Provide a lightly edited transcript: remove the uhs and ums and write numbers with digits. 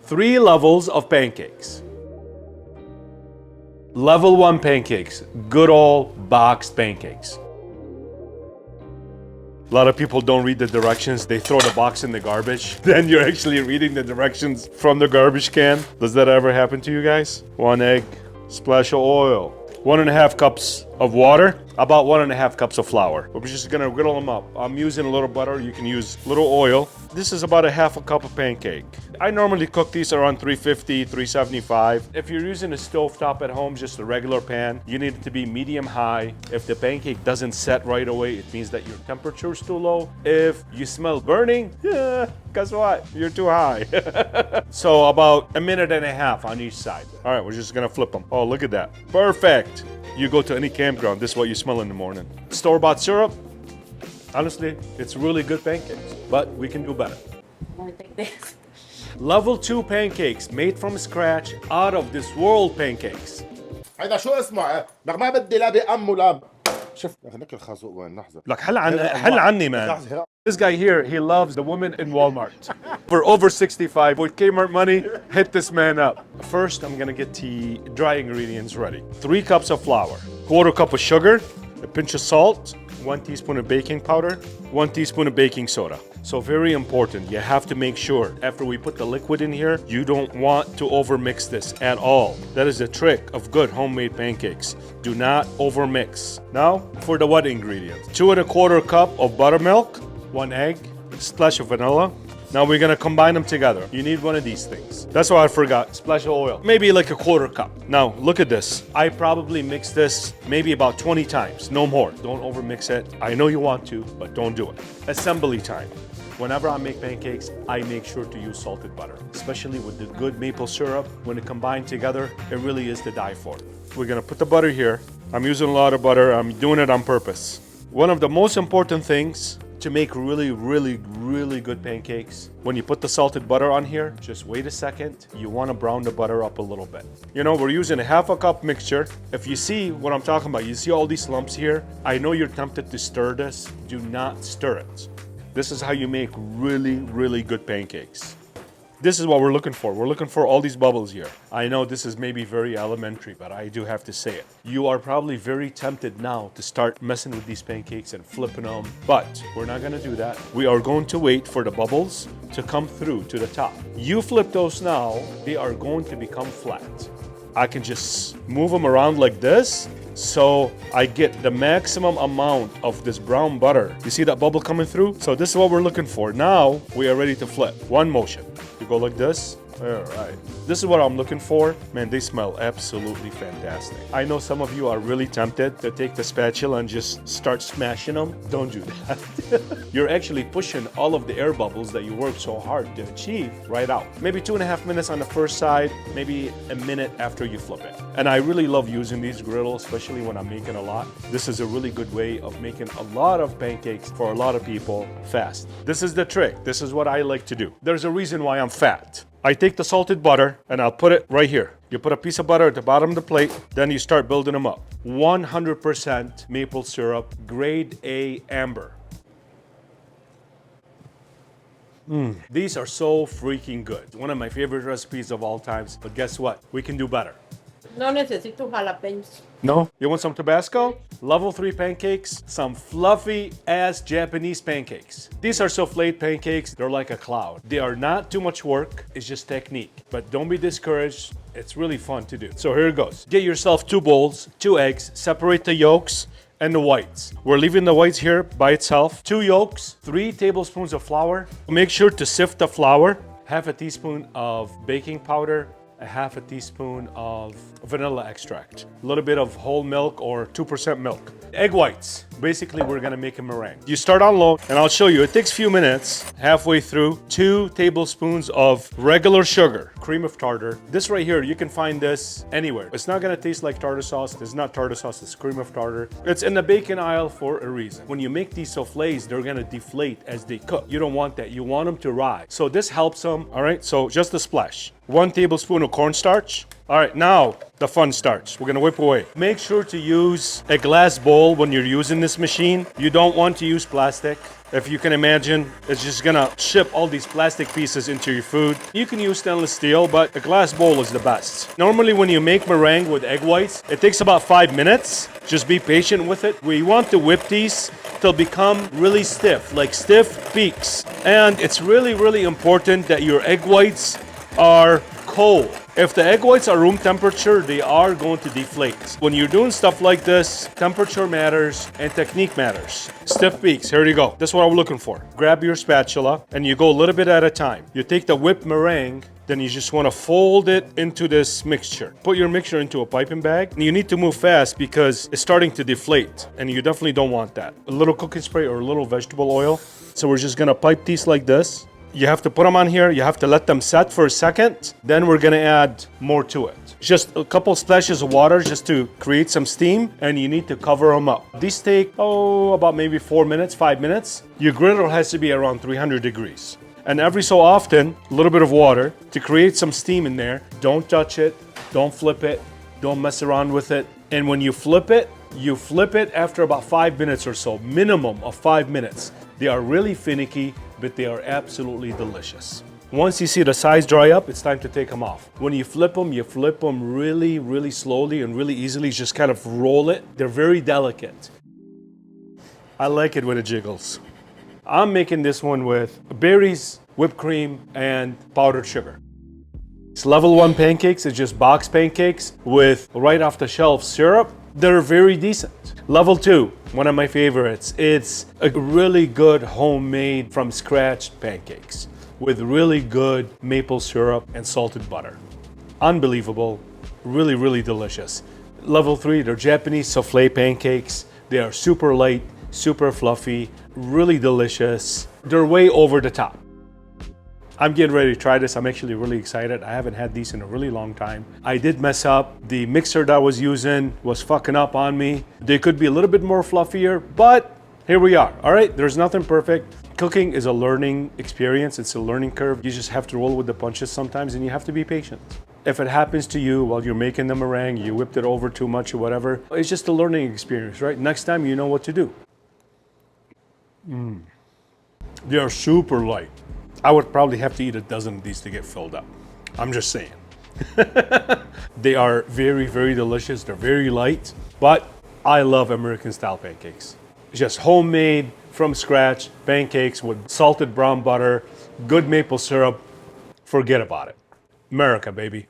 Three levels of pancakes. Level 1 pancakes, good old boxed pancakes. A lot of people don't read the directions. They throw the box in the garbage. Then you're actually reading the directions from the garbage can. Does that ever happen to you guys? 1 egg, splash of oil, 1.5 cups of water, about 1.5 cups of flour. We're just gonna griddle them up. I'm using a little butter. You can use a little oil. This is about 1/2 cup of pancake. I normally cook these around 350, 375. If you're using a stovetop at home, just a regular pan, you need it to be medium high. If the pancake doesn't set right away, it means that your temperature is too low. If you smell burning, guess what? You're too high. So about 1.5 minutes on each side. All right, we're just gonna flip them. Oh, look at that. Perfect. You go to any campground, this is what you smell in the morning. Store-bought syrup, honestly, it's really good pancakes, but we can do better. Let me take this. Level 2 pancakes made from scratch, out of this world pancakes. هيدا شو اسمه؟ ما بدي لا بأم ولا شوف هناك الخازوق وين لحظة. Look, حل عني, man. This guy here, he loves the women in Walmart. For over 65, with Kmart money, hit this man up. First, I'm gonna get the dry ingredients ready. 3 cups of flour, 1/4 cup of sugar, a pinch of salt, 1 teaspoon of baking powder, 1 teaspoon of baking soda. So very important, you have to make sure after we put the liquid in here, you don't want to overmix this at all. That is the trick of good homemade pancakes. Do not overmix. Now, for the wet ingredients. 2 1/4 cup of buttermilk, 1 egg, a splash of vanilla. Now we're gonna combine them together. You need one of these things. That's what I forgot, splash of oil. Maybe like a 1/4 cup. Now, look at this. I probably mixed this maybe about 20 times, no more. Don't overmix it. I know you want to, but don't do it. Assembly time. Whenever I make pancakes, I make sure to use salted butter, especially with the good maple syrup. When it combined together, it really is to die for. We're gonna put the butter here. I'm using a lot of butter. I'm doing it on purpose. One of the most important things to make really good pancakes, when you put the salted butter on here, just wait a second. You want to brown the butter up a little bit. You know, we're using 1/2 cup mixture. If you see what I'm talking about, you see all these lumps here. I know you're tempted to stir this. Do not stir it. This is how you make really good pancakes. This is what we're looking for. We're looking for all these bubbles here. I know this is maybe very elementary, but I do have to say it. You are probably very tempted now to start messing with these pancakes and flipping them, but we're not gonna do that. We are going to wait for the bubbles to come through to the top. You flip those now, they are going to become flat. I can just move them around like this, so I get the maximum amount of this brown butter. You see that bubble coming through? So this is what we're looking for. Now we are ready to flip. One motion. You go like this. All right. This is what I'm looking for. Man, they smell absolutely fantastic. I know some of you are really tempted to take the spatula and just start smashing them. Don't do that. You're actually pushing all of the air bubbles that you worked so hard to achieve right out. Maybe 2.5 minutes on the first side, maybe a minute after you flip it. And I really love using these griddles, especially when I'm making a lot. This is a really good way of making a lot of pancakes for a lot of people fast. This is the trick. This is what I like to do. There's a reason why I'm fat. I take the salted butter and I'll put it right here. You put a piece of butter at the bottom of the plate, then you start building them up. 100% maple syrup, grade A amber. These are so freaking good. One of my favorite recipes of all times, but guess what? We can do better. No necesito jalapeños. No? You want some Tabasco? Level 3 pancakes, some fluffy ass Japanese pancakes. These are souffled pancakes, they're like a cloud. They are not too much work, it's just technique. But don't be discouraged, it's really fun to do. So here it goes. Get yourself 2 bowls, 2 eggs, separate the yolks and the whites. We're leaving the whites here by itself. 2 yolks, 3 tablespoons of flour. Make sure to sift the flour, 1/2 teaspoon of baking powder, 1/2 teaspoon of vanilla extract, a little bit of whole milk or 2% milk. Egg whites. Basically, we're gonna make a meringue. You start on low, and I'll show you. It takes a few minutes. Halfway through, 2 tablespoons of regular sugar, cream of tartar. This right here, you can find this anywhere. It's not gonna taste like tartar sauce. It's not tartar sauce, it's cream of tartar. It's in the bacon aisle for a reason. When you make these soufflés, they're gonna deflate as they cook. You don't want that. You want them to rise. So this helps them, all right? So just a splash. 1 tablespoon of cornstarch. All right, now the fun starts. We're gonna whip away. Make sure to use a glass bowl when you're using this machine. You don't want to use plastic. If you can imagine, it's just gonna ship all these plastic pieces into your food. You can use stainless steel, but a glass bowl is the best. Normally when you make meringue with egg whites, it takes about 5 minutes. Just be patient with it. We want to whip these till become really stiff, like stiff peaks. And it's really, really important that your egg whites are cold. If the egg whites are room temperature, they are going to deflate. When you're doing stuff like this, temperature matters and technique matters. Stiff peaks, here you go. That's what I'm looking for. Grab your spatula and you go a little bit at a time. You take the whipped meringue, then you just want to fold it into this mixture. Put your mixture into a piping bag. And you need to move fast because it's starting to deflate and you definitely don't want that. A little cooking spray or a little vegetable oil. So we're just gonna pipe these like this. You have to put them on here. You have to let them set for a second. Then we're gonna add more to it. Just a couple splashes of water just to create some steam, and you need to cover them up. These take, about maybe 4 minutes, 5 minutes. Your griddle has to be around 300 degrees. And every so often, a little bit of water to create some steam in there. Don't touch it, don't flip it, don't mess around with it. And when you flip it after about 5 minutes or so, minimum of 5 minutes. They are really finicky, but they are absolutely delicious. Once you see the sides dry up, it's time to take them off. When you flip them really, really slowly and really easily. Just kind of roll it. They're very delicate. I like it when it jiggles. I'm making this one with berries, whipped cream, and powdered sugar. It's level 1 pancakes. It's just box pancakes with right off the shelf syrup. They're very decent. Level 2, one of my favorites. It's a really good homemade from scratch pancakes with really good maple syrup and salted butter. Unbelievable, really, really delicious. Level 3, they're Japanese souffle pancakes. They are super light, super fluffy, really delicious. They're way over the top. I'm getting ready to try this. I'm actually really excited. I haven't had these in a really long time. I did mess up. The mixer that I was using was fucking up on me. They could be a little bit more fluffier, but here we are. All right, there's nothing perfect. Cooking is a learning experience. It's a learning curve. You just have to roll with the punches sometimes, and you have to be patient. If it happens to you while you're making the meringue, you whipped it over too much or whatever, it's just a learning experience, right? Next time you know what to do. They are super light. I would probably have to eat a dozen of these to get filled up. I'm just saying. They are very, very delicious. They're very light, but I love American style pancakes. Just homemade, from scratch pancakes with salted brown butter, good maple syrup. Forget about it. America, baby.